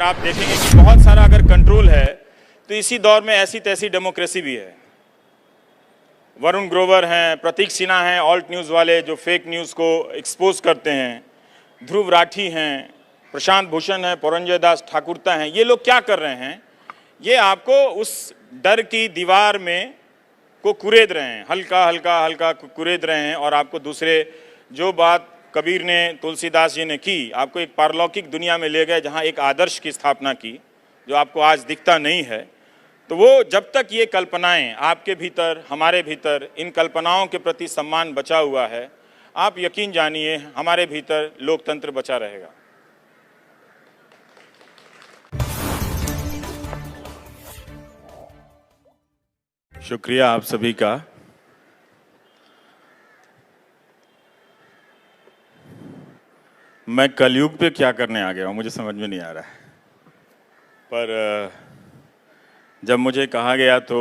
आप देखेंगे कि बहुत सारा अगर कंट्रोल है तो इसी दौर में ऐसी तैसी डेमोक्रेसी भी है। वरुण ग्रोवर हैं, प्रतीक सिन्हा हैं, ऑल्ट न्यूज़ वाले जो फेक न्यूज़ को एक्सपोज करते हैं, ध्रुव राठी हैं, प्रशांत भूषण हैं, पुरंजय दास ठाकुरता हैं। ये लोग क्या कर रहे हैं? ये आपको उस डर की दीवार में को कुरेद रहे हैं, हल्का हल्का हल्का कुरेद रहे हैं। और आपको दूसरे जो बात कबीर ने, तुलसीदास जी ने की, आपको एक पारलौकिक दुनिया में ले गए जहाँ एक आदर्श की स्थापना की जो आपको आज दिखता नहीं है। तो वो जब तक ये कल्पनाएं आपके भीतर, हमारे भीतर इन कल्पनाओं के प्रति सम्मान बचा हुआ है, आप यकीन जानिए हमारे भीतर लोकतंत्र बचा रहेगा। शुक्रिया आप सभी का। मैं कलयुग पे क्या करने आ गया हूँ मुझे समझ में नहीं आ रहा है, पर जब मुझे कहा गया तो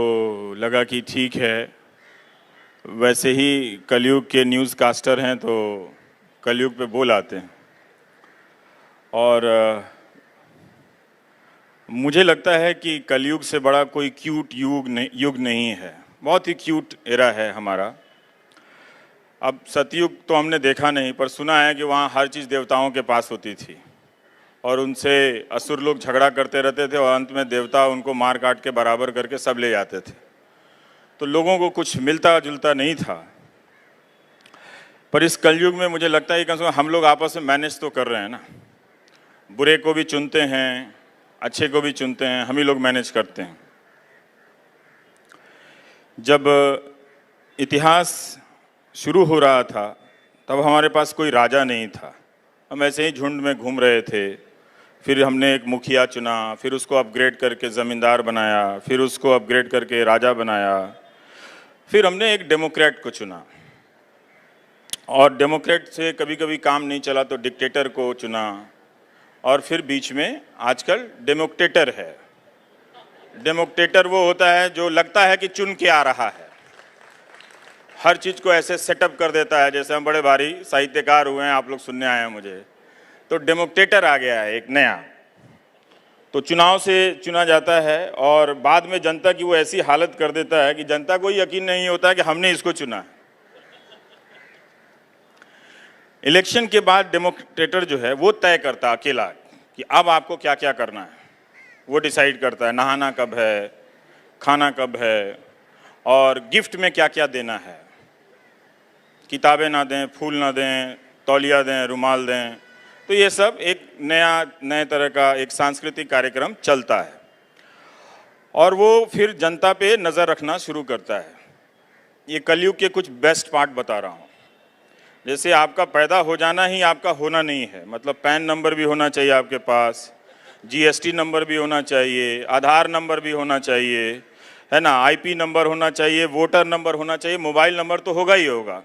लगा कि ठीक है, वैसे ही कलयुग के न्यूज़ कास्टर हैं तो कलयुग पे बोल आते हैं। और मुझे लगता है कि कलयुग से बड़ा कोई क्यूट युग नहीं है। बहुत ही क्यूट एरा है हमारा। अब सतयुग तो हमने देखा नहीं, पर सुना है कि वहाँ हर चीज़ देवताओं के पास होती थी और उनसे असुर लोग झगड़ा करते रहते थे और अंत में देवता उनको मार काट के बराबर करके सब ले जाते थे। तो लोगों को कुछ मिलता जुलता नहीं था। पर इस कलयुग में मुझे लगता है कि कम से कम हम लोग आपस में मैनेज तो कर रहे हैं ना। बुरे को भी चुनते हैं, अच्छे को भी चुनते हैं, हम ही लोग मैनेज करते हैं। जब इतिहास शुरू हो रहा था तब हमारे पास कोई राजा नहीं था, हम ऐसे ही झुंड में घूम रहे थे। फिर हमने एक मुखिया चुना, फिर उसको अपग्रेड करके ज़मींदार बनाया, फिर उसको अपग्रेड करके राजा बनाया, फिर हमने एक डेमोक्रेट को चुना और डेमोक्रेट से कभी कभी काम नहीं चला तो डिक्टेटर को चुना और फिर बीच में आजकल डेमोक्रेटर है। डेमोक्रेटर वो होता है जो लगता है कि चुन के आ रहा है, हर चीज़ को ऐसे सेटअप कर देता है जैसे हम बड़े भारी साहित्यकार हुए हैं, आप लोग सुनने आए हैं मुझे। तो डेमोक्रेटर आ गया है एक नया। तो चुनाव से चुना जाता है और बाद में जनता की वो ऐसी हालत कर देता है कि जनता को यकीन नहीं होता है कि हमने इसको चुना है। इलेक्शन के बाद डेमोक्रेटर जो है वो तय करता है अकेला कि अब आपको क्या क्या करना है। वो डिसाइड करता है नहाना कब है, खाना कब है और गिफ्ट में क्या क्या देना है। किताबें ना दें, फूल ना दें, तौलिया दें, रुमाल दें। तो ये सब एक नए तरह का एक सांस्कृतिक कार्यक्रम चलता है और वो फिर जनता पे नज़र रखना शुरू करता है। ये कलयुग के कुछ बेस्ट पार्ट बता रहा हूँ। जैसे आपका पैदा हो जाना ही आपका होना नहीं है, मतलब पैन नंबर भी होना चाहिए आपके पास, जीएसटी नंबर भी होना चाहिए, आधार नंबर भी होना चाहिए, है ना, आईपी नंबर होना चाहिए, वोटर नंबर होना चाहिए, मोबाइल नंबर तो होगा ही होगा।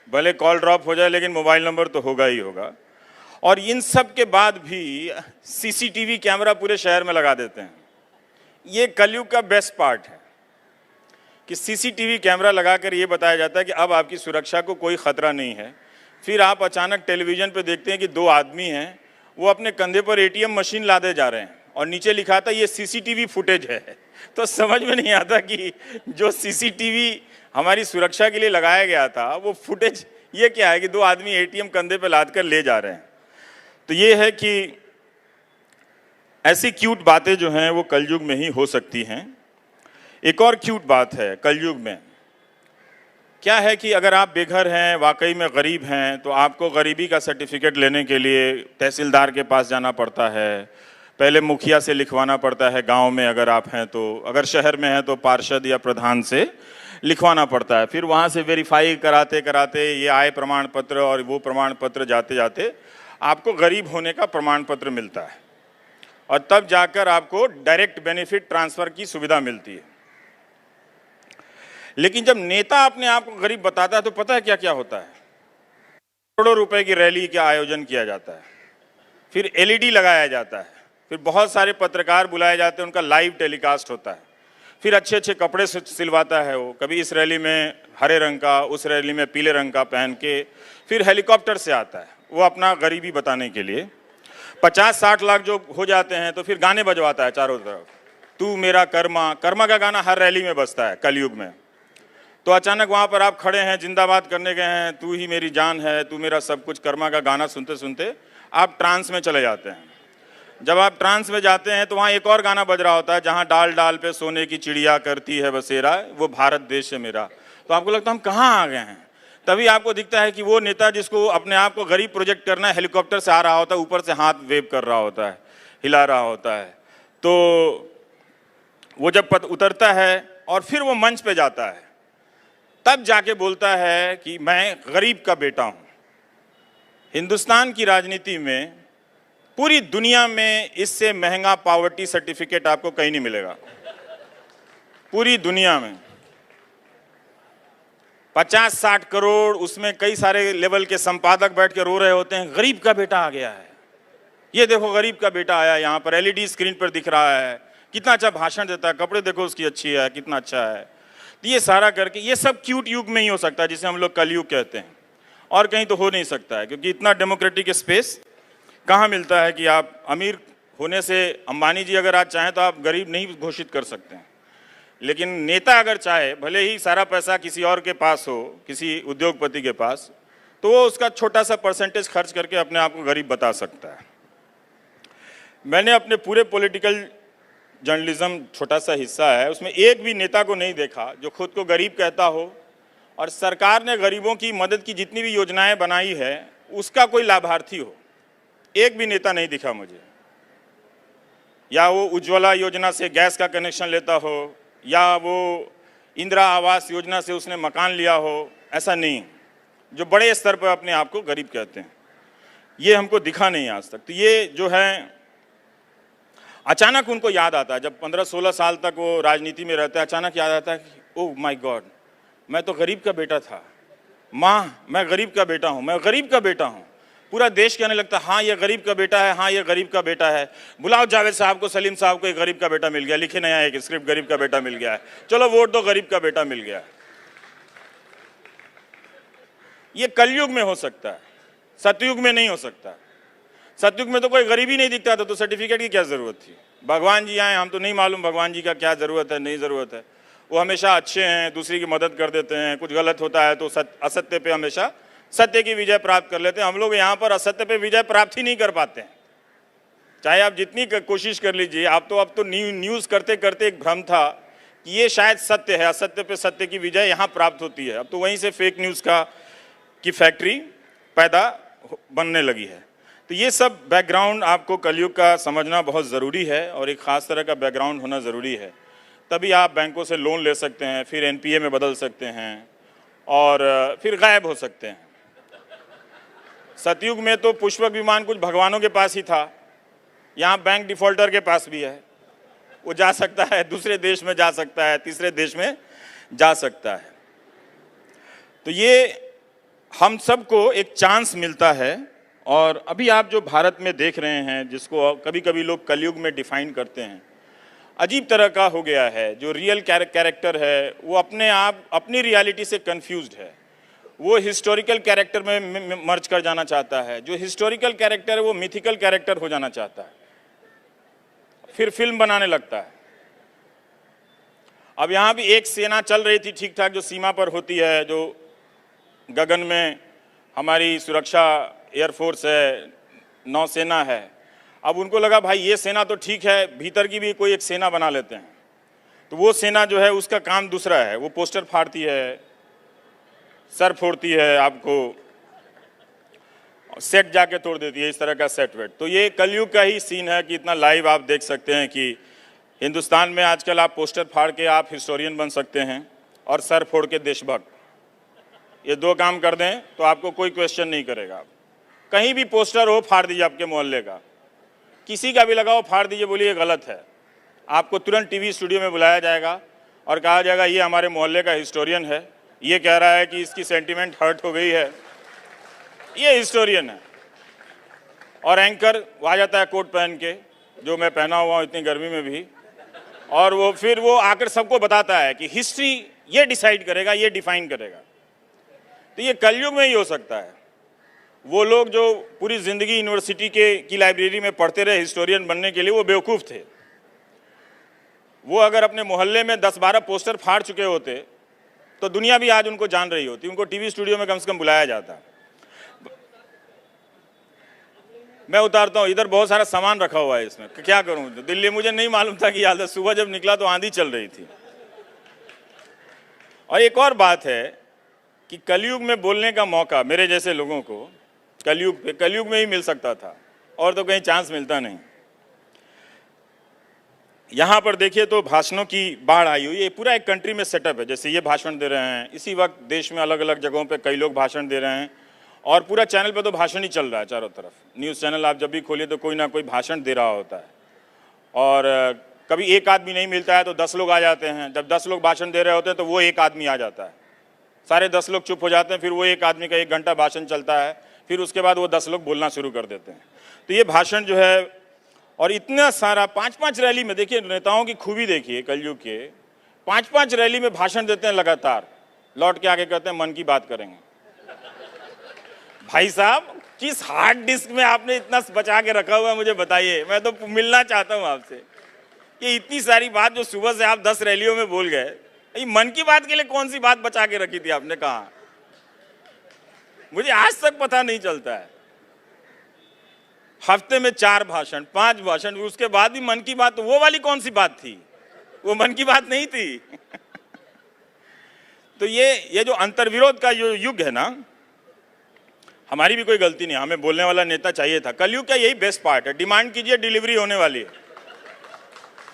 भले कॉल ड्रॉप हो जाए लेकिन मोबाइल नंबर तो होगा ही होगा। और इन सब के बाद भी सीसीटीवी कैमरा पूरे शहर में लगा देते हैं। ये कलयुग का बेस्ट पार्ट है कि सीसीटीवी कैमरा लगाकर ये बताया जाता है कि अब आपकी सुरक्षा को कोई खतरा नहीं है। फिर आप अचानक टेलीविज़न पे देखते हैं कि दो आदमी हैं, वो अपने कंधे पर एटीएम मशीन लादे जा रहे हैं और नीचे लिखा था ये सीसीटीवी फुटेज है। तो समझ में नहीं आता कि जो सीसीटीवी हमारी सुरक्षा के लिए लगाया गया था वो फुटेज ये क्या है कि दो आदमी एटीएम कंधे पे लाद कर ले जा रहे हैं। तो ये है कि ऐसी क्यूट बातें जो हैं वो कलयुग में ही हो सकती हैं। एक और क्यूट बात है कलयुग में, क्या है कि अगर आप बेघर हैं, वाकई में गरीब हैं, तो आपको गरीबी का सर्टिफिकेट लेने के लिए तहसीलदार के पास जाना पड़ता है, पहले मुखिया से लिखवाना पड़ता है गांव में अगर आप हैं तो, अगर शहर में हैं तो पार्षद या प्रधान से लिखवाना पड़ता है। फिर वहाँ से वेरीफाई कराते कराते ये आय प्रमाण पत्र और वो प्रमाण पत्र जाते जाते आपको गरीब होने का प्रमाण पत्र मिलता है और तब जाकर आपको डायरेक्ट बेनिफिट ट्रांसफ़र की सुविधा मिलती है। लेकिन जब नेता अपने आप को गरीब बताता है तो पता है क्या क्या होता है? करोड़ों रुपए की रैली का आयोजन किया जाता है, फिर एलईडी लगाया जाता है, फिर बहुत सारे पत्रकार बुलाए जाते हैं, उनका लाइव टेलीकास्ट होता है, फिर अच्छे अच्छे कपड़े सिलवाता है वो, कभी इस रैली में हरे रंग का, उस रैली में पीले रंग का पहन के, फिर हेलीकॉप्टर से आता है वो अपना गरीबी बताने के लिए। 50-60 लाख जो हो जाते हैं तो फिर गाने बजवाता है चारों तरफ, तू मेरा कर्मा। कर्मा का गाना हर रैली में बजता है कलयुग में। तो अचानक वहां पर आप खड़े हैं, जिंदाबाद करने गए हैं, तू ही मेरी जान है, तू मेरा सब कुछ, कर्मा का गाना सुनते सुनते आप ट्रांस में चले जाते हैं। जब आप ट्रांस में जाते हैं तो वहाँ एक और गाना बज रहा होता है, जहाँ डाल डाल पे सोने की चिड़िया करती है बसेरा, वो भारत देश है मेरा। तो आपको लगता है हम कहाँ आ गए हैं। तभी आपको दिखता है कि वो नेता जिसको अपने आप को गरीब प्रोजेक्ट करना है, हेलीकॉप्टर से आ रहा होता है, ऊपर से हाथ वेव कर रहा होता है, हिला रहा होता है। तो वो जब उतरता है और फिर वो मंच पे जाता है, तब जाके बोलता है कि मैं गरीब का बेटा हूँ। हिंदुस्तान की राजनीति में पूरी दुनिया में इससे महंगा पॉवर्टी सर्टिफिकेट आपको कहीं नहीं मिलेगा। पूरी दुनिया में 50-60 करोड़, उसमें कई सारे लेवल के संपादक बैठ के रो रहे होते हैं, गरीब का बेटा आ गया है, ये देखो गरीब का बेटा आया, यहाँ पर एलईडी स्क्रीन पर दिख रहा है, कितना अच्छा भाषण देता है, कपड़े देखो उसकी अच्छी है, कितना अच्छा है। तो ये सारा करके, ये सब क्यूट युग में ही हो सकता है जिसे हम लोग कलयुग कहते हैं, और कहीं तो हो नहीं सकता है, क्योंकि इतना डेमोक्रेटिक स्पेस कहाँ मिलता है कि आप अमीर होने से, अंबानी जी अगर आज चाहें तो आप गरीब नहीं घोषित कर सकते हैं, लेकिन नेता अगर चाहे, भले ही सारा पैसा किसी और के पास हो, किसी उद्योगपति के पास, तो वो उसका छोटा सा परसेंटेज खर्च करके अपने आप को गरीब बता सकता है। मैंने अपने पूरे पॉलिटिकल जर्नलिज्म, छोटा सा हिस्सा है, उसमें एक भी नेता को नहीं देखा जो खुद को गरीब कहता हो, और सरकार ने गरीबों की मदद की जितनी भी योजनाएं बनाई है उसका कोई लाभार्थी हो। एक भी नेता नहीं दिखा मुझे। या वो उज्ज्वला योजना से गैस का कनेक्शन लेता हो, या वो इंदिरा आवास योजना से उसने मकान लिया हो, ऐसा नहीं। जो बड़े स्तर पर अपने आप को गरीब कहते हैं, ये हमको दिखा नहीं आज तक। तो ये जो है, अचानक उनको याद आता है, जब 15-16 साल तक वो राजनीति में रहते हैं, अचानक याद आता है कि ओह माय गॉड, मैं तो गरीब का बेटा था, माँ मैं गरीब का बेटा हूँ, मैं गरीब का बेटा हूँ। पूरा देश कहने लगता है हाँ ये गरीब का बेटा है, हाँ ये गरीब का बेटा है, बुलाओ जावेद साहब को, सलीम साहब को, एक गरीब का बेटा मिल गया, लिखे नया एक स्क्रिप्ट, गरीब का बेटा मिल गया है, चलो वोट दो, गरीब का बेटा मिल गया। ये कलयुग में हो सकता है, सतयुग में नहीं हो सकता। सतयुग में तो कोई गरीबी नहीं दिखता था, तो सर्टिफिकेट की क्या जरूरत थी। भगवान जी आए, हम तो नहीं मालूम भगवान जी का क्या जरूरत है, नहीं जरूरत है। वो हमेशा अच्छे हैं, दूसरी की मदद कर देते हैं, कुछ गलत होता है तो असत्य पे हमेशा सत्य की विजय प्राप्त कर लेते हैं। हम लोग यहाँ पर असत्य पे विजय प्राप्त ही नहीं कर पाते हैं, चाहे आप जितनी कोशिश कर लीजिए। आप तो अब तो न्यूज़ करते करते एक भ्रम था कि ये शायद सत्य है, असत्य पे सत्य की विजय यहाँ प्राप्त होती है। अब तो वहीं से फेक न्यूज़ की फैक्ट्री पैदा बनने लगी है। तो ये सब बैकग्राउंड आपको कलयुग का समझना बहुत ज़रूरी है, और एक ख़ास तरह का बैकग्राउंड होना ज़रूरी है। तभी आप बैंकों से लोन ले सकते हैं, फिर एनपीए में बदल सकते हैं, और फिर गायब हो सकते हैं। सतयुग में तो पुष्पक विमान कुछ भगवानों के पास ही था, यहाँ बैंक डिफॉल्टर के पास भी है। वो जा सकता है, दूसरे देश में जा सकता है, तीसरे देश में जा सकता है। तो ये हम सबको एक चांस मिलता है। और अभी आप जो भारत में देख रहे हैं, जिसको कभी कभी लोग कलयुग में डिफाइन करते हैं, अजीब तरह का हो गया है। जो रियल कैरेक्टर है वो अपने आप अपनी रियलिटी से कंफ्यूज्ड है, वो हिस्टोरिकल कैरेक्टर में मर्ज कर जाना चाहता है। जो हिस्टोरिकल कैरेक्टर है वो मिथिकल कैरेक्टर हो जाना चाहता है, फिर फिल्म बनाने लगता है। अब यहाँ भी एक सेना चल रही थी ठीक ठाक, जो सीमा पर होती है, जो गगन में हमारी सुरक्षा, एयरफोर्स है, नौसेना है। अब उनको लगा भाई ये सेना तो ठीक है, भीतर की भी कोई एक सेना बना लेते हैं। तो वो सेना जो है उसका काम दूसरा है, वो पोस्टर फाड़ती है, सर फोड़ती है, आपको सेट जाके तोड़ देती है, इस तरह का सेट वेट। तो ये कलयुग का ही सीन है कि इतना लाइव आप देख सकते हैं कि हिंदुस्तान में आजकल आप पोस्टर फाड़ के आप हिस्टोरियन बन सकते हैं, और सर फोड़ के देशभक्त। ये दो काम कर दें तो आपको कोई क्वेश्चन नहीं करेगा। कहीं भी पोस्टर हो फाड़ दीजिए, आपके मोहल्ले का किसी का भी लगाओ, फाड़ दीजिए, बोलिए ये गलत है। आपको तुरंत टीवी स्टूडियो में बुलाया जाएगा और कहा जाएगा ये हमारे मोहल्ले का हिस्टोरियन है, ये कह रहा है कि इसकी सेंटिमेंट हर्ट हो गई है, ये हिस्टोरियन है। और एंकर आ जाता है कोट पहन के, जो मैं पहना हुआ हूँ इतनी गर्मी में भी, और वो फिर वो आकर सबको बताता है कि हिस्ट्री ये डिसाइड करेगा, ये डिफाइन करेगा। तो ये कलयुग में ही हो सकता है। वो लोग जो पूरी ज़िंदगी यूनिवर्सिटी की लाइब्रेरी में पढ़ते रहे हिस्टोरियन बनने के लिए, वो बेवकूफ़ थे। वो अगर अपने मोहल्ले में 10-12 पोस्टर फाड़ चुके होते तो दुनिया भी आज उनको जान रही होती, उनको टीवी स्टूडियो में कम से कम बुलाया जाता। मैं उतारता हूँ, इधर बहुत सारा सामान रखा हुआ है इसमें, क्या करूँ? दिल्ली मुझे नहीं मालूम था कि हालत, सुबह जब निकला तो आंधी चल रही थी। और एक और बात है कि कलयुग में बोलने का मौका मेरे जैसे लोगों को कलयुग में ही मिल सकता था, और तो कहीं चांस मिलता नहीं। यहाँ पर देखिए तो भाषणों की बाढ़ आई हुई है, पूरा एक कंट्री में सेटअप है। जैसे ये भाषण दे रहे हैं, इसी वक्त देश में अलग अलग जगहों पे कई लोग भाषण दे रहे हैं, और पूरा चैनल पे तो भाषण ही चल रहा है चारों तरफ। न्यूज़ चैनल आप जब भी खोलिए तो कोई ना कोई भाषण दे रहा होता है, और कभी एक आदमी नहीं मिलता है तो 10 लोग आ जाते हैं। जब 10 लोग भाषण दे रहे होते हैं तो वो एक आदमी आ जाता है, सारे 10 लोग चुप हो जाते हैं, फिर वो एक आदमी का 1 घंटा भाषण चलता है, फिर उसके बाद वो 10 लोग बोलना शुरू कर देते हैं। तो ये भाषण जो है, और इतना सारा 5-5 रैली में, देखिए नेताओं की खूबी देखिए, कलयुग के 5-5 रैली में भाषण देते हैं लगातार, लौट के आगे कहते हैं मन की बात करेंगे। भाई साहब, किस हार्ड डिस्क में आपने इतना बचा के रखा हुआ है मुझे बताइए, मैं तो मिलना चाहता हूं आपसे। ये इतनी सारी बात जो सुबह से आप 10 रैलियों में बोल गए, ये मन की बात के लिए कौन सी बात बचा के रखी थी आपने? कहा, मुझे आज तक पता नहीं चलता है। हफ्ते में 4 भाषण, 5 भाषण, उसके बाद भी मन की बात, तो वो वाली कौन सी बात थी? वो मन की बात नहीं थी। तो ये जो अंतर्विरोध का जो युग है ना, हमारी भी कोई गलती नहीं, हमें बोलने वाला नेता चाहिए था। कलयुग का यही बेस्ट पार्ट है, डिमांड कीजिए, डिलीवरी होने वाली है।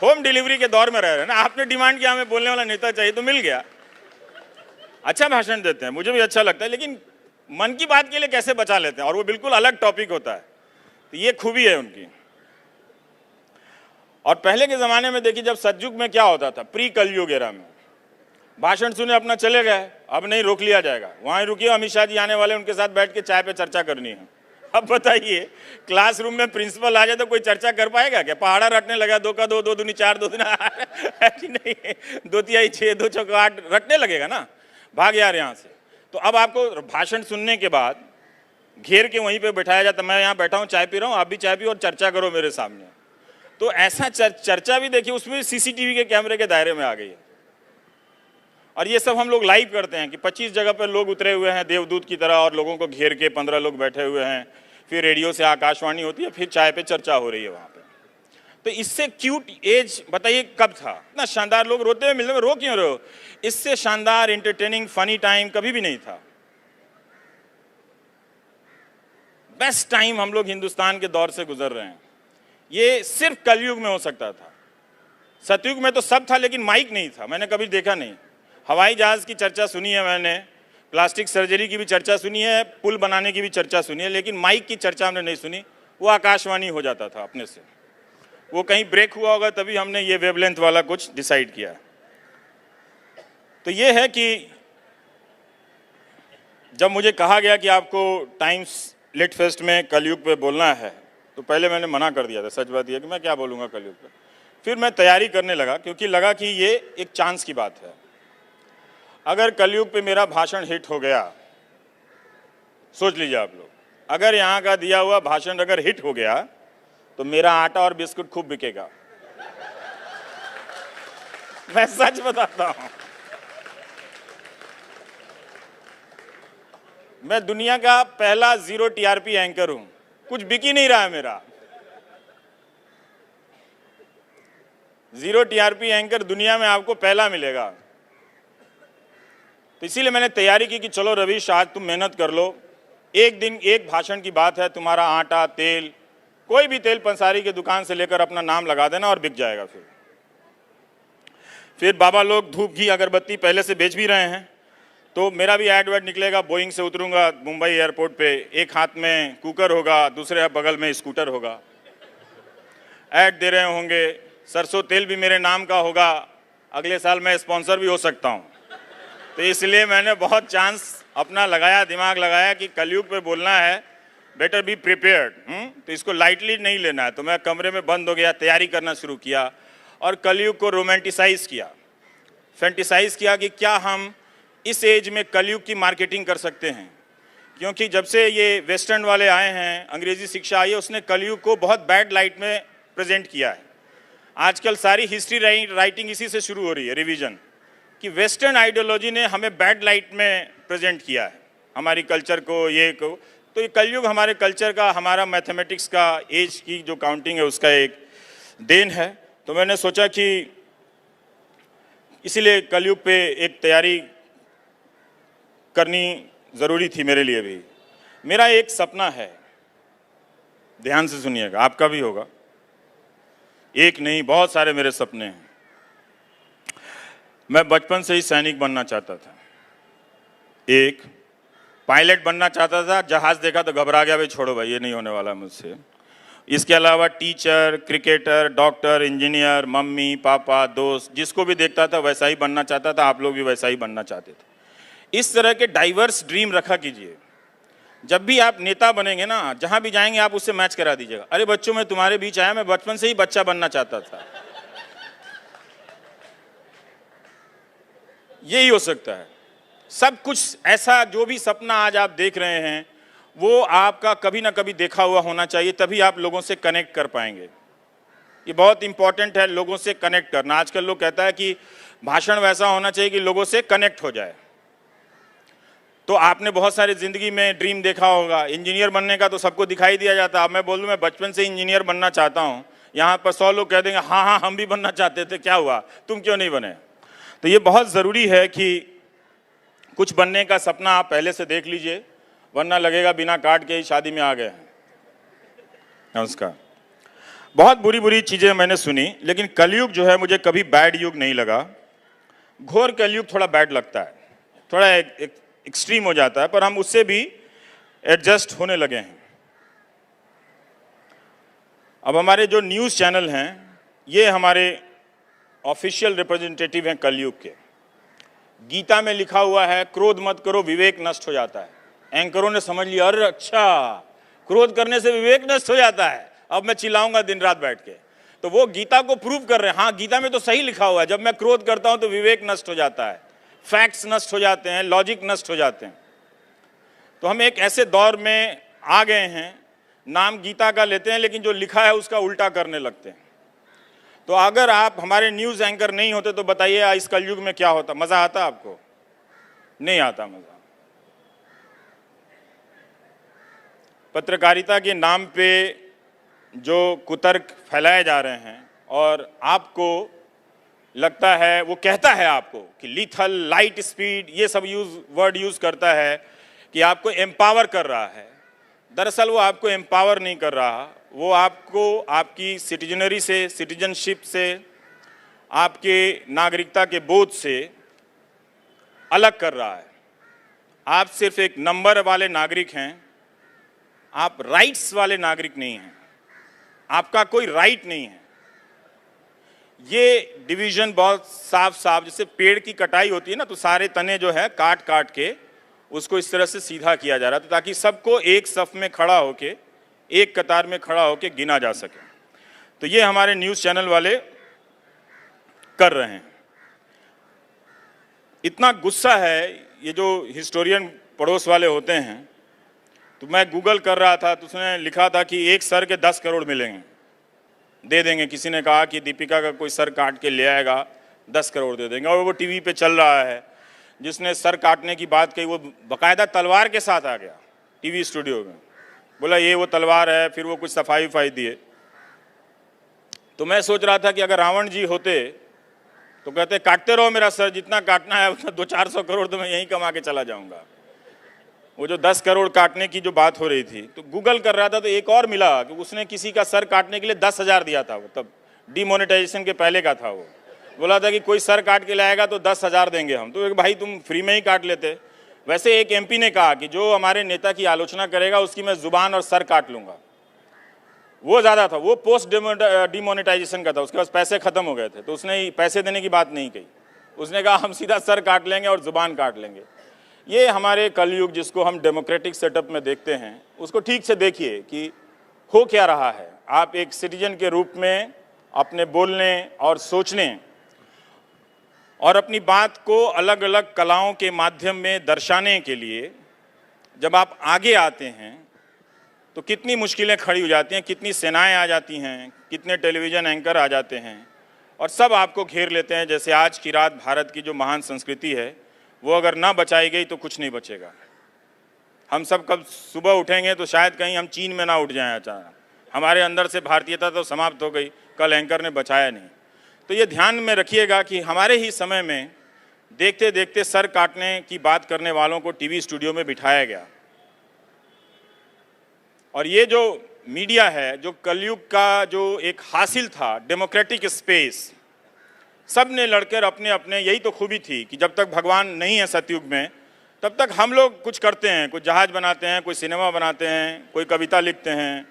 होम डिलीवरी के दौर में रह रहे हैं ना, आपने डिमांड किया हमें बोलने वाला नेता चाहिए तो मिल गया। अच्छा भाषण देते हैं, मुझे भी अच्छा लगता है, लेकिन मन की बात के लिए कैसे बचा लेते हैं, और वो बिल्कुल अलग टॉपिक होता है। तो ये खूबी है उनकी। और पहले के जमाने में देखिए, जब सतयुग में क्या होता था, प्री कलयुग एरा में, भाषण सुने अपना चले गए, अब नहीं रोक लिया जाएगा, वहां रुकिए, अमित शाह जी आने वाले, उनके साथ बैठ के चाय पे चर्चा करनी है। अब बताइए, क्लासरूम में प्रिंसिपल आ जाए तो कोई चर्चा कर पाएगा क्या? पहाड़ा रटने लगा, 2 का 2, 2 दूनी 4, 2 दूना कि नहीं, 2 तिहाई 6, 2 चौका 8 रटने लगेगा ना, भाग यार यहाँ से। तो अब आपको भाषण सुनने के बाद घेर के वहीं पे बैठाया जाता, मैं यहाँ बैठा हूँ, चाय पी रहा हूँ, आप भी चाय पियो और चर्चा करो मेरे सामने। तो ऐसा चर्चा भी देखिए, उसमें सीसीटीवी के कैमरे के दायरे में आ गई है। और ये सब हम लोग लाइव करते हैं कि 25 जगह पर लोग उतरे हुए हैं देवदूत की तरह, और लोगों को घेर के 15 लोग बैठे हुए हैं, फिर रेडियो से आकाशवाणी होती है, फिर चाय पे चर्चा हो रही है वहाँ पे। तो इससे क्यूट एज बताइए कब था? इतना शानदार, लोग रोते हुए मिलते हैं, रो क्यों रहे हो? इससे शानदार, एंटरटेनिंग, फनी टाइम कभी भी नहीं था। बेस्ट टाइम हम लोग हिंदुस्तान के दौर से गुजर रहे हैं। ये सिर्फ कलयुग में हो सकता था। सतयुग में तो सब था, लेकिन माइक नहीं था, मैंने कभी देखा नहीं। हवाई जहाज की चर्चा सुनी है मैंने, प्लास्टिक सर्जरी की भी चर्चा सुनी है, पुल बनाने की भी चर्चा सुनी है, लेकिन माइक की चर्चा हमने नहीं सुनी। वो आकाशवाणी हो जाता था अपने से, वो कहीं ब्रेक हुआ होगा तभी हमने ये वेवलेंथ वाला कुछ डिसाइड किया। तो ये है कि जब मुझे कहा गया कि आपको टाइम्स लिट फेस्ट में कलयुग पे बोलना है, तो पहले मैंने मना कर दिया था। सच बात यह कि मैं क्या बोलूँगा कलयुग पे। फिर मैं तैयारी करने लगा, क्योंकि लगा कि ये एक चांस की बात है। अगर कलयुग पे मेरा भाषण हिट हो गया, सोच लीजिए आप लोग, अगर यहाँ का दिया हुआ भाषण अगर हिट हो गया तो मेरा आटा और बिस्कुट खूब बिकेगा। मैं सच बताता हूँ, मैं दुनिया का पहला 0 टीआरपी एंकर हूं, कुछ बिक ही नहीं रहा है मेरा। 0 टीआरपी एंकर दुनिया में आपको पहला मिलेगा। तो इसीलिए मैंने तैयारी की कि चलो रवीश, आज तुम मेहनत कर लो, एक दिन एक भाषण की बात है, तुम्हारा आटा, तेल, कोई भी तेल पंसारी की दुकान से लेकर अपना नाम लगा देना और बिक जाएगा। फिर बाबा लोग धूप घी अगरबत्ती पहले से बेच भी रहे हैं, तो मेरा भी ऐड वैड निकलेगा। बोइंग से उतरूंगा मुंबई एयरपोर्ट पे, एक हाथ में कुकर होगा, दूसरे बगल में स्कूटर होगा, ऐड दे रहे होंगे, सरसों तेल भी मेरे नाम का होगा, अगले साल मैं स्पॉन्सर भी हो सकता हूँ। तो इसलिए मैंने बहुत चांस अपना लगाया, दिमाग लगाया कि कलयुग पे बोलना है, बेटर बी प्रिपेयर्ड। तो इसको लाइटली नहीं लेना है। तो मैं कमरे में बंद हो गया, तैयारी करना शुरू किया और कलयुग को रोमांटिसाइज किया, फैंटिसाइज किया कि क्या हम इस एज में कलयुग की मार्केटिंग कर सकते हैं, क्योंकि जब से ये वेस्टर्न वाले आए हैं, अंग्रेजी शिक्षा आई है, उसने कलयुग को बहुत बैड लाइट में प्रेजेंट किया है। आजकल सारी हिस्ट्री राइटिंग इसी से शुरू हो रही है, रिवीजन, कि वेस्टर्न आइडियोलॉजी ने हमें बैड लाइट में प्रेजेंट किया है, हमारी कल्चर को, ये को। तो ये कलयुग हमारे कल्चर का, हमारा मैथमेटिक्स का, एज की जो काउंटिंग है उसका एक देन है। तो मैंने सोचा कि इसीलिए कलयुग पे एक तैयारी करनी ज़रूरी थी मेरे लिए भी। मेरा एक सपना है, ध्यान से सुनिएगा, आपका भी होगा। एक नहीं, बहुत सारे मेरे सपने हैं। मैं बचपन से ही सैनिक बनना चाहता था। एक पायलट बनना चाहता था, जहाज देखा तो घबरा गया, भाई छोड़ो भाई, ये नहीं होने वाला मुझसे। इसके अलावा teacher, cricketer, doctor, engineer, mummy papa, दोस्त, जिसको भी देखता था वैसा ही बनना चाहता था। आप लोग भी वैसा ही बनना चाहते थे। इस तरह के डाइवर्स ड्रीम रखा कीजिए। जब भी आप नेता बनेंगे ना, जहां भी जाएंगे आप उससे मैच करा दीजिएगा। अरे बच्चों, मैं तुम्हारे बीच आया, मैं बचपन से ही बच्चा बनना चाहता था। यही हो सकता है। सब कुछ ऐसा, जो भी सपना आज आप देख रहे हैं, वो आपका कभी ना कभी देखा हुआ होना चाहिए, तभी आप लोगों से कनेक्ट कर पाएंगे। ये बहुत इंपॉर्टेंट है, लोगों से कनेक्ट करना। आजकल लोग कहता है कि भाषण वैसा होना चाहिए कि लोगों से कनेक्ट हो जाए। तो आपने बहुत सारे जिंदगी में ड्रीम देखा होगा, इंजीनियर बनने का तो सबको दिखाई दिया जाता। अब मैं बोलूँ मैं बचपन से इंजीनियर बनना चाहता हूँ, यहाँ पर 100 लोग कह देंगे हाँ हाँ हम भी बनना चाहते थे, क्या हुआ, तुम क्यों नहीं बने। तो ये बहुत ज़रूरी है कि कुछ बनने का सपना आप पहले से देख लीजिए, वरना लगेगा बिना कार्ड के ही शादी में आ गए हैं। नमस्कार। बहुत बुरी बुरी चीज़ें मैंने सुनी, लेकिन कलयुग जो है मुझे कभी बैड युग नहीं लगा। घोर कलयुग थोड़ा बैड लगता है, थोड़ा एक्सट्रीम हो जाता है, पर हम उससे भी एडजस्ट होने लगे हैं। अब हमारे जो न्यूज़ चैनल हैं, ये हमारे ऑफिशियल रिप्रेजेंटेटिव हैं कलयुग के। गीता में लिखा हुआ है क्रोध मत करो, विवेक नष्ट हो जाता है। एंकरों ने समझ लिया, अरे अच्छा, क्रोध करने से विवेक नष्ट हो जाता है, अब मैं चिल्लाऊंगा दिन रात बैठ के। तो वो गीता को प्रूव कर रहे हैं, हाँ गीता में तो सही लिखा हुआ है, जब मैं क्रोध करता हूं तो विवेक नष्ट हो जाता है, फैक्ट्स नष्ट हो जाते हैं, लॉजिक नष्ट हो जाते हैं। तो हम एक ऐसे दौर में आ गए हैं, नाम गीता का लेते हैं लेकिन जो लिखा है उसका उल्टा करने लगते हैं। तो अगर आप हमारे न्यूज़ एंकर नहीं होते तो बताइए इस कलयुग में क्या होता, मज़ा आता आपको? नहीं आता मज़ा। पत्रकारिता के नाम पे जो कुतर्क फैलाए जा रहे हैं, और आपको लगता है, वो कहता है आपको कि लीथल, लाइट स्पीड, ये सब वर्ड यूज़ करता है कि आपको एम्पावर कर रहा है। दरअसल वो आपको एम्पावर नहीं कर रहा, वो आपको आपकी सिटीजनरी से, सिटीजनशिप से, आपके नागरिकता के बोध से अलग कर रहा है। आप सिर्फ एक नंबर वाले नागरिक हैं, आप राइट्स वाले नागरिक नहीं हैं, आपका कोई राइट नहीं है। ये डिवीजन बहुत साफ साफ, जैसे पेड़ की कटाई होती है ना, तो सारे तने जो है काट काट के उसको इस तरह से सीधा किया जा रहा था, ताकि सबको एक सफ में खड़ा होके, एक कतार में खड़ा होके गिना जा सके। तो ये हमारे न्यूज़ चैनल वाले कर रहे हैं। इतना गुस्सा है, ये जो हिस्टोरियन पड़ोस वाले होते हैं, तो मैं गूगल कर रहा था तो उसने लिखा था कि एक सर के 10 करोड़ मिलेंगे, दे देंगे। किसी ने कहा कि दीपिका का कोई सर काट के ले आएगा, 10 करोड़ दे देंगे। और वो टीवी पे चल रहा है, जिसने सर काटने की बात कही वो बाकायदा तलवार के साथ आ गया टीवी स्टूडियो में, बोला ये वो तलवार है, फिर वो कुछ सफाई वफाई दिए। तो मैं सोच रहा था कि अगर रावण जी होते तो कहते काटते रहो मेरा सर, जितना काटना है उतना 200-400 करोड़ तो मैं यहीं कमा के चला जाऊंगा। वो जो 10 करोड़ काटने की जो बात हो रही थी, तो गूगल कर रहा था तो एक और मिला कि उसने किसी का सर काटने के लिए 10,000 दिया था। वो तब डीमोनेटाइजेशन के पहले का था। वो बोला था कि कोई सर काट के लाएगा तो 10,000 देंगे हम। तो भाई तुम फ्री में ही काट लेते। वैसे एक एमपी ने कहा कि जो हमारे नेता की आलोचना करेगा उसकी मैं जुबान और सर काट लूंगा। वो ज़्यादा था, वो पोस्ट डीमोनेटाइजेशन का था, उसके पास पैसे खत्म हो गए थे, तो उसने पैसे देने की बात नहीं कही। उसने कहा हम सीधा सर काट लेंगे और जुबान काट लेंगे। ये हमारे कलयुग जिसको हम डेमोक्रेटिक सेटअप में देखते हैं, उसको ठीक से देखिए कि हो क्या रहा है। आप एक सिटीजन के रूप में अपने बोलने और सोचने और अपनी बात को अलग अलग कलाओं के माध्यम में दर्शाने के लिए जब आप आगे आते हैं तो कितनी मुश्किलें खड़ी हो जाती हैं, कितनी सेनाएं आ जाती हैं, कितने टेलीविज़न एंकर आ जाते हैं और सब आपको घेर लेते हैं। जैसे आज की रात भारत की जो महान संस्कृति है वो अगर ना बचाई गई तो कुछ नहीं बचेगा। हम सब कब सुबह उठेंगे तो शायद कहीं हम चीन में ना उठ जाएं अचानक, हमारे अंदर से भारतीयता तो समाप्त हो गई, कल एंकर ने बचाया नहीं। तो ये ध्यान में रखिएगा कि हमारे ही समय में देखते देखते सर काटने की बात करने वालों को टीवी स्टूडियो में बिठाया गया। और ये जो मीडिया है, जो कलयुग का जो एक हासिल था डेमोक्रेटिक स्पेस, सब ने लड़कर अपने अपने, यही तो खूबी थी कि जब तक भगवान नहीं है सतयुग में तब तक हम लोग कुछ करते हैं, कोई जहाज बनाते हैं, कोई सिनेमा बनाते हैं, कोई कविता लिखते हैं,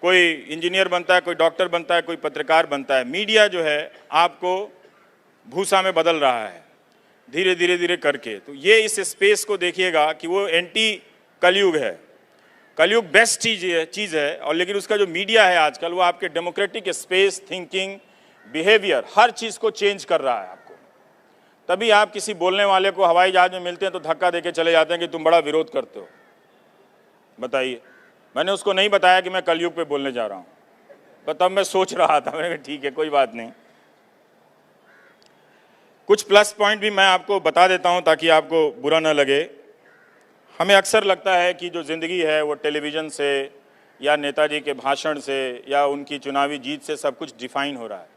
कोई इंजीनियर बनता है, कोई डॉक्टर बनता है, कोई पत्रकार बनता है। मीडिया जो है आपको भूसा में बदल रहा है धीरे धीरे धीरे करके। तो ये इस स्पेस को देखिएगा कि वो एंटी कलयुग है। कलयुग बेस्ट चीज़ है और लेकिन उसका जो मीडिया है आजकल वो आपके डेमोक्रेटिक स्पेस, थिंकिंग, बिहेवियर, हर चीज़ को चेंज कर रहा है आपको। तभी आप किसी बोलने वाले को हवाई जहाज में मिलते हैं तो धक्का देके चले जाते हैं कि तुम बड़ा विरोध करते हो। बताइए, मैंने उसको नहीं बताया कि मैं कलयुग पे बोलने जा रहा हूँ, पर तब मैं सोच रहा था, मैंने कहा ठीक है कोई बात नहीं। कुछ प्लस पॉइंट भी मैं आपको बता देता हूँ ताकि आपको बुरा ना लगे। हमें अक्सर लगता है कि जो ज़िंदगी है वो टेलीविज़न से या नेताजी के भाषण से या उनकी चुनावी जीत से सब कुछ डिफाइन हो रहा है।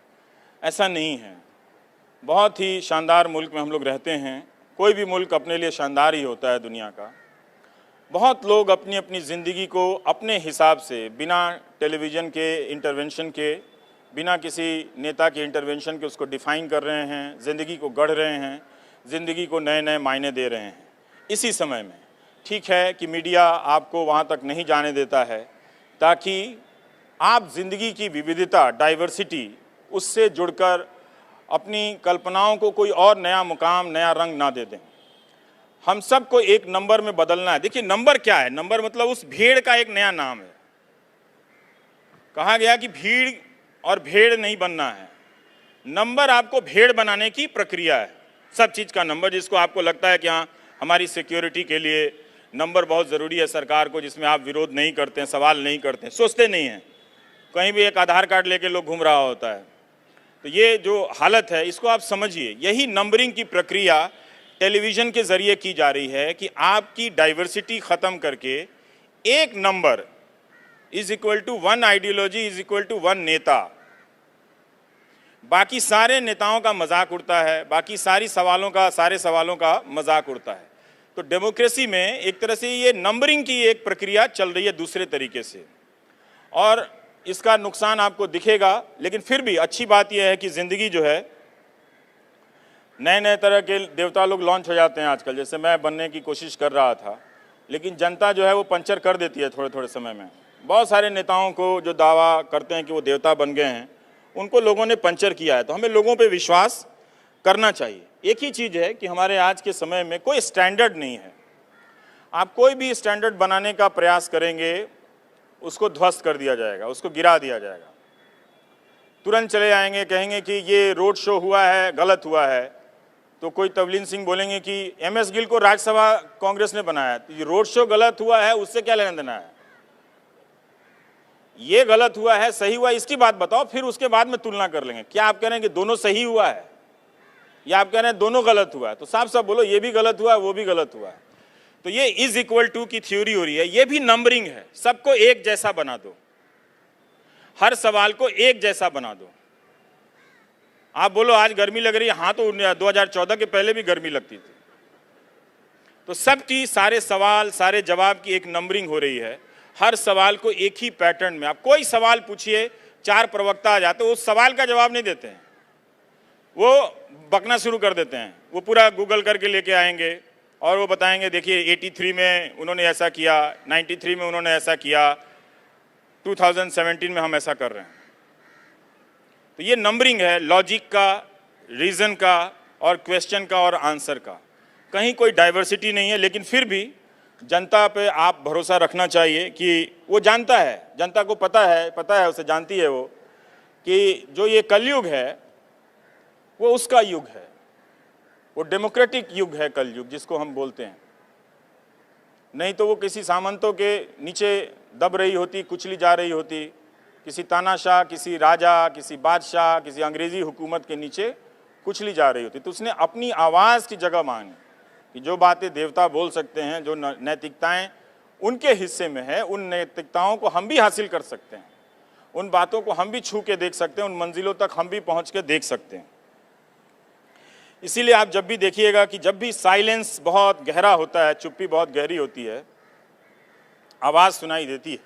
ऐसा नहीं है। बहुत ही शानदार मुल्क में हम लोग रहते हैं। कोई भी मुल्क अपने लिए शानदार ही होता है दुनिया का। बहुत लोग अपनी अपनी ज़िंदगी को अपने हिसाब से, बिना टेलीविज़न के इंटरवेंशन के, बिना किसी नेता के इंटरवेंशन के उसको डिफ़ाइन कर रहे हैं, ज़िंदगी को गढ़ रहे हैं, ज़िंदगी को नए नए मायने दे रहे हैं। इसी समय में ठीक है कि मीडिया आपको वहाँ तक नहीं जाने देता है ताकि आप ज़िंदगी की विविधता, डाइवर्सिटी, उससे जुड़कर अपनी कल्पनाओं को कोई और नया मुकाम, नया रंग ना दे दें। हम सबको एक नंबर में बदलना है। देखिए नंबर क्या है? नंबर मतलब उस भेड़ का एक नया नाम है। कहा गया कि भीड़ और भेड़ नहीं बनना है, नंबर आपको भेड़ बनाने की प्रक्रिया है। सब चीज़ का नंबर, जिसको आपको लगता है कि हाँ हमारी सिक्योरिटी के लिए नंबर बहुत ज़रूरी है सरकार को, जिसमें आप विरोध नहीं करते हैं, सवाल नहीं करते हैं, सोचते नहीं हैं। कहीं भी एक आधार कार्ड लेके लोग घूम रहा होता है। तो ये जो हालत है इसको आप समझिए। यही नंबरिंग की प्रक्रिया टेलीविज़न के ज़रिए की जा रही है कि आपकी डाइवर्सिटी ख़त्म करके एक number is equal to one ideology is equal to one नेता। बाकी सारे नेताओं का मजाक उड़ता है, बाकी सारे सवालों का मजाक उड़ता है। तो डेमोक्रेसी में एक तरह से ये नंबरिंग की एक प्रक्रिया चल रही है दूसरे तरीके से, और इसका नुकसान आपको दिखेगा। लेकिन फिर भी अच्छी बात यह है कि ज़िंदगी जो है, नए नए तरह के देवता लोग लॉन्च हो जाते हैं आजकल। जैसे मैं बनने की कोशिश कर रहा था, लेकिन जनता जो है वो पंचर कर देती है थोड़े थोड़े समय में। बहुत सारे नेताओं को जो दावा करते हैं कि वो देवता बन गए हैं, उनको लोगों ने पंचर किया है। तो हमें लोगों पे विश्वास करना चाहिए। एक ही चीज़ है कि हमारे आज के समय में कोई स्टैंडर्ड नहीं है। आप कोई भी स्टैंडर्ड बनाने का प्रयास करेंगे, उसको ध्वस्त कर दिया जाएगा, उसको गिरा दिया जाएगा। तुरंत चले आएंगे, कहेंगे कि ये रोड शो हुआ है, गलत हुआ है। तो कोई तवलीन सिंह बोलेंगे कि एमएस गिल को राज्यसभा कांग्रेस ने बनाया, तो ये रोड शो गलत हुआ है, उससे क्या लेना देना है? ये गलत हुआ है, सही हुआ, इसकी बात बताओ, फिर उसके बाद में तुलना कर लेंगे। क्या आप कह रहे हैं कि दोनों सही हुआ है, या आप कह रहे हैं दोनों गलत हुआ है? तो साफ साफ बोलो, ये भी गलत हुआ है, वो भी गलत हुआ है। तो ये इज इक्वल टू की थ्योरी हो रही है। ये भी नंबरिंग है। सबको एक जैसा बना दो, हर सवाल को एक जैसा बना दो। आप बोलो आज गर्मी लग रही है, हाँ तो 2014 के पहले भी गर्मी लगती थी। तो सबकी सारे सवाल, सारे जवाब की एक नंबरिंग हो रही है। हर सवाल को एक ही पैटर्न में, आप कोई सवाल पूछिए, 4 प्रवक्ता आ जाते, उस सवाल का जवाब नहीं देते हैं, वो बकना शुरू कर देते हैं। वो पूरा गूगल करके लेके आएंगे और वो बताएंगे देखिए 83 में उन्होंने ऐसा किया, 93 में उन्होंने ऐसा किया, 2017 में हम ऐसा कर रहे हैं। तो ये नंबरिंग है, लॉजिक का, रीज़न का और क्वेश्चन का और आंसर का। कहीं कोई डाइवर्सिटी नहीं है। लेकिन फिर भी जनता पे आप भरोसा रखना चाहिए कि वो जानता है, जनता को पता है, उसे जानती है वो कि जो ये कलयुग है वो उसका युग है, वो डेमोक्रेटिक युग है कलयुग जिसको हम बोलते हैं। नहीं तो वो किसी सामंतों के नीचे दब रही होती, कुचली जा रही होती, किसी तानाशाह, किसी राजा, किसी बादशाह, किसी अंग्रेज़ी हुकूमत के नीचे कुचली जा रही होती। तो उसने अपनी आवाज़ की जगह मांगी कि जो बातें देवता बोल सकते हैं, जो नैतिकताएं उनके हिस्से में है, उन नैतिकताओं को हम भी हासिल कर सकते हैं, उन बातों को हम भी छू के देख सकते हैं, उन मंजिलों तक हम भी पहुंच के देख सकते हैं। इसीलिए आप जब भी देखिएगा कि जब भी साइलेंस बहुत गहरा होता है, चुप्पी बहुत गहरी होती है, आवाज़ सुनाई देती है।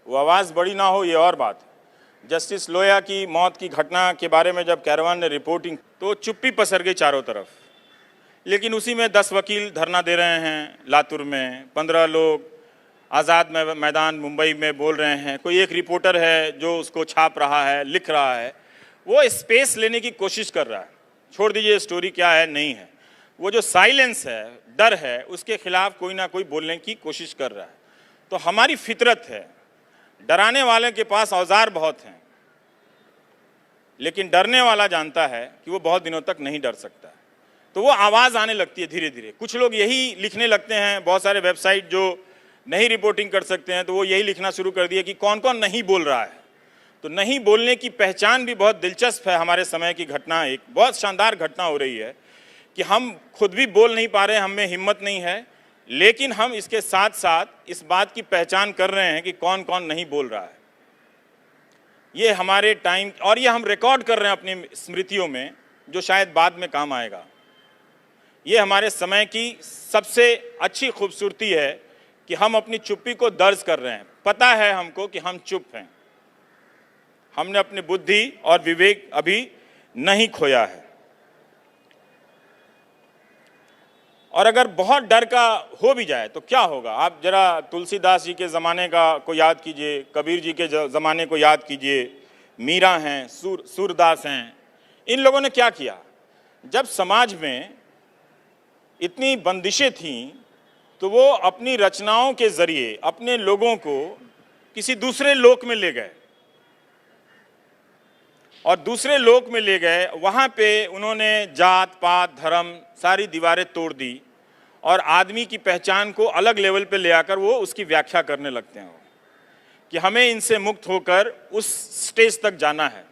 वो आवाज़ बड़ी ना हो ये और बात है। जस्टिस लोया की मौत की घटना के बारे में जब कैरवान ने रिपोर्टिंग, तो चुप्पी पसर गई चारों तरफ। लेकिन उसी में 10 वकील धरना दे रहे हैं लातूर में, 15 लोग आज़ाद मैदान मुंबई में बोल रहे हैं, कोई एक रिपोर्टर है जो उसको छाप रहा है, लिख रहा है, वो स्पेस लेने की कोशिश कर रहा है। छोड़ दीजिए स्टोरी क्या है नहीं है, वो जो साइलेंस है, डर है, उसके खिलाफ कोई ना कोई बोलने की कोशिश कर रहा है। तो हमारी फितरत है, डराने वाले के पास औजार बहुत हैं, लेकिन डरने वाला जानता है कि वो बहुत दिनों तक नहीं डर सकता। तो वो आवाज़ आने लगती है धीरे धीरे। कुछ लोग यही लिखने लगते हैं, बहुत सारे वेबसाइट जो नहीं रिपोर्टिंग कर सकते हैं तो वो यही लिखना शुरू कर दिया कि कौन कौन नहीं बोल रहा है। तो नहीं बोलने की पहचान भी बहुत दिलचस्प है। हमारे समय की घटना, एक बहुत शानदार घटना हो रही है कि हम खुद भी बोल नहीं पा रहे, हम में हिम्मत नहीं है, लेकिन हम इसके साथ साथ इस बात की पहचान कर रहे हैं कि कौन कौन नहीं बोल रहा है। ये हमारे टाइम, और ये हम रिकॉर्ड कर रहे हैं अपनी स्मृतियों में, जो शायद बाद में काम आएगा। ये हमारे समय की सबसे अच्छी खूबसूरती है कि हम अपनी चुप्पी को दर्ज कर रहे हैं। पता है हमको कि हम चुप हैं, हमने अपनी बुद्धि और विवेक अभी नहीं खोया है। और अगर बहुत डर का हो भी जाए तो क्या होगा? आप जरा तुलसीदास जी के ज़माने का को याद कीजिए, कबीर जी के ज़माने को याद कीजिए, मीरा हैं, सूरदास हैं। इन लोगों ने क्या किया? जब समाज में इतनी बंदिशें थीं तो वो अपनी रचनाओं के ज़रिए अपने लोगों को किसी दूसरे लोक में ले गए, और दूसरे लोक में ले गए। वहाँ पे उन्होंने जात पात धर्म सारी दीवारें तोड़ दी और आदमी की पहचान को अलग लेवल पे ले आकर वो उसकी व्याख्या करने लगते हैं कि हमें इनसे मुक्त होकर उस स्टेज तक जाना है।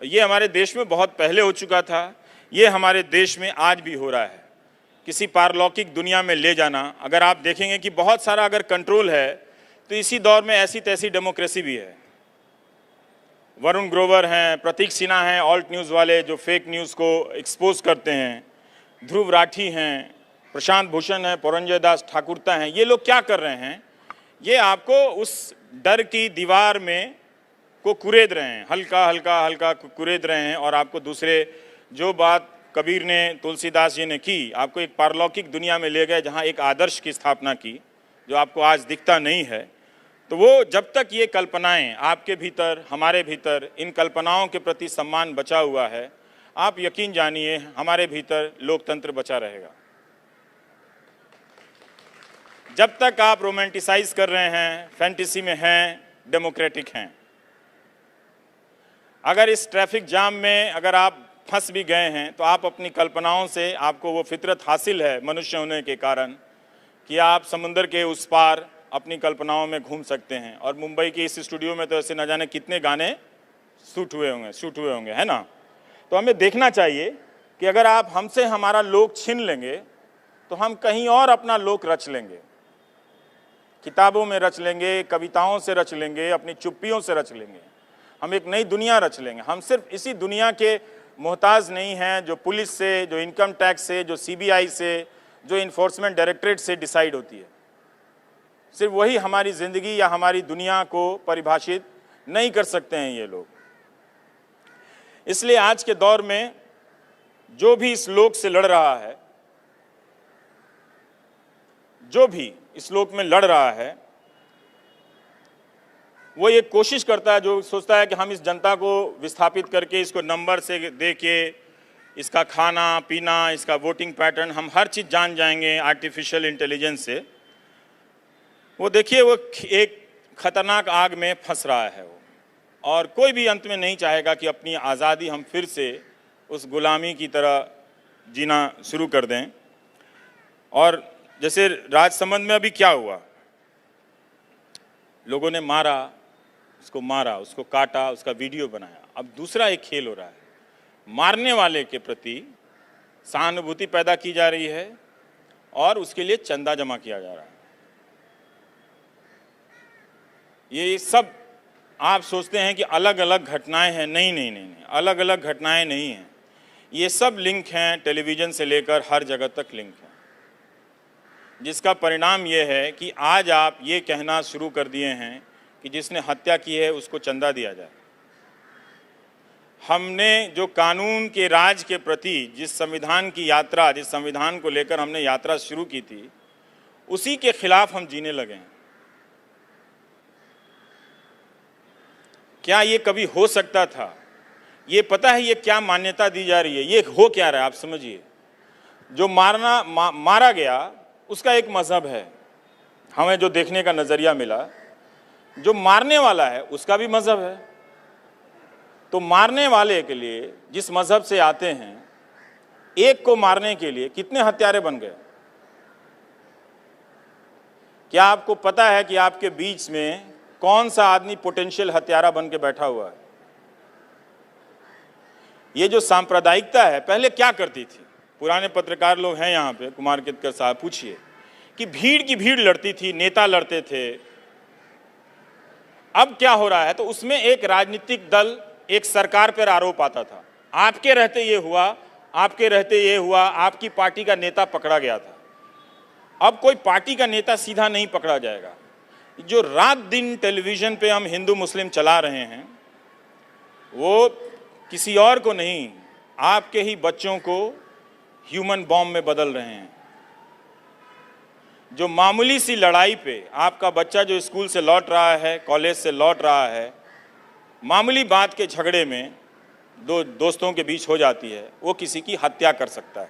ये हमारे देश में बहुत पहले हो चुका था, ये हमारे देश में आज भी हो रहा है। किसी पारलौकिक दुनिया में ले जाना, अगर आप देखेंगे कि बहुत सारा अगर कंट्रोल है तो इसी दौर में ऐसी तैसी डेमोक्रेसी भी है। वरुण ग्रोवर हैं, प्रतीक सिन्हा हैं, ऑल्ट न्यूज़ वाले जो फेक न्यूज़ को एक्सपोज करते हैं, ध्रुव राठी हैं, प्रशांत भूषण हैं, पुरंजय दास ठाकुरता हैं। ये लोग क्या कर रहे हैं? ये आपको उस डर की दीवार में को कुरेद रहे हैं, हल्का हल्का हल्का कुरेद रहे हैं, और आपको दूसरे, जो बात कबीर ने, तुलसीदास जी ने की, आपको एक पारलौकिक दुनिया में ले गए जहाँ एक आदर्श की स्थापना की जो आपको आज दिखता नहीं है। तो वो जब तक ये कल्पनाएं आपके भीतर, हमारे भीतर, इन कल्पनाओं के प्रति सम्मान बचा हुआ है, आप यकीन जानिए हमारे भीतर लोकतंत्र बचा रहेगा। जब तक आप रोमांटिसाइज कर रहे हैं, फैंटेसी में हैं, डेमोक्रेटिक हैं। अगर इस ट्रैफिक जाम में अगर आप फंस भी गए हैं तो आप अपनी कल्पनाओं से, आपको वो फितरत हासिल है मनुष्य होने के कारण कि आप समुंदर के उस पार अपनी कल्पनाओं में घूम सकते हैं। और मुंबई के इस स्टूडियो में तो ऐसे न जाने कितने गाने शूट हुए होंगे, है ना? तो हमें देखना चाहिए कि अगर आप हमसे हमारा लोक छीन लेंगे तो हम कहीं और अपना लोक रच लेंगे, किताबों में रच लेंगे, कविताओं से रच लेंगे, अपनी चुप्पियों से रच लेंगे, हम एक नई दुनिया रच लेंगे। हम सिर्फ इसी दुनिया के मोहताज नहीं हैं जो पुलिस से, जो इनकम टैक्स से, जो सीबीआई से, जो इन्फोर्समेंट डायरेक्टरेट से डिसाइड होती है। सिर्फ वही हमारी ज़िंदगी या हमारी दुनिया को परिभाषित नहीं कर सकते हैं ये लोग। इसलिए आज के दौर में जो भी इस लोक से लड़ रहा है, जो भी इस लोक में लड़ रहा है, वो ये कोशिश करता है, जो सोचता है कि हम इस जनता को विस्थापित करके, इसको नंबर से दे के, इसका खाना पीना, इसका वोटिंग पैटर्न, हम हर चीज़ जान जाएंगे आर्टिफिशियल इंटेलिजेंस से। वो देखिए वो एक खतरनाक आग में फंस रहा है वो, और कोई भी अंत में नहीं चाहेगा कि अपनी आज़ादी हम फिर से उस गुलामी की तरह जीना शुरू कर दें। और जैसे राजसमंद में अभी क्या हुआ, लोगों ने मारा, उसको काटा, उसका वीडियो बनाया। अब दूसरा एक खेल हो रहा है, मारने वाले के प्रति सहानुभूति पैदा की जा रही है और उसके लिए चंदा जमा किया जा रहा है। ये सब आप सोचते हैं कि अलग अलग घटनाएं हैं, नहीं नहीं नहीं नहीं, अलग अलग घटनाएं नहीं हैं, ये सब लिंक हैं, टेलीविज़न से लेकर हर जगह तक लिंक हैं, जिसका परिणाम ये है कि आज आप ये कहना शुरू कर दिए हैं कि जिसने हत्या की है उसको चंदा दिया जाए। हमने जो कानून के राज के प्रति जिस संविधान की यात्रा, जिस संविधान को लेकर हमने यात्रा शुरू की थी, उसी के खिलाफ हम जीने लगे हैं। क्या ये कभी हो सकता था? ये पता है ये क्या मान्यता दी जा रही है, ये हो क्या रहा है, आप समझिए। जो मारा गया उसका एक मजहब है, हमें जो देखने का नजरिया मिला, जो मारने वाला है उसका भी मजहब है। तो मारने वाले के लिए जिस मजहब से आते हैं, एक को मारने के लिए कितने हत्यारे बन गए? क्या आपको पता है कि आपके बीच में कौन सा आदमी पोटेंशियल हत्यारा बन के बैठा हुआ है? ये जो सांप्रदायिकता है पहले क्या करती थी? पुराने पत्रकार लोग हैं यहाँ पे, कुमार केतकर साहब, पूछिए कि भीड़ की भीड़ लड़ती थी, नेता लड़ते थे। अब क्या हो रहा है? तो उसमें एक राजनीतिक दल, एक सरकार पर आरोप आता था, आपके रहते ये हुआ, आपके रहते ये हुआ, आपकी पार्टी का नेता पकड़ा गया था। अब कोई पार्टी का नेता सीधा नहीं पकड़ा जाएगा। जो रात दिन टेलीविजन पे हम हिंदू मुस्लिम चला रहे हैं, वो किसी और को नहीं, आपके ही बच्चों को ह्यूमन बॉम्ब में बदल रहे हैं। जो मामूली सी लड़ाई पे आपका बच्चा जो स्कूल से लौट रहा है, कॉलेज से लौट रहा है, मामूली बात के झगड़े में दो दोस्तों के बीच हो जाती है, वो किसी की हत्या कर सकता है।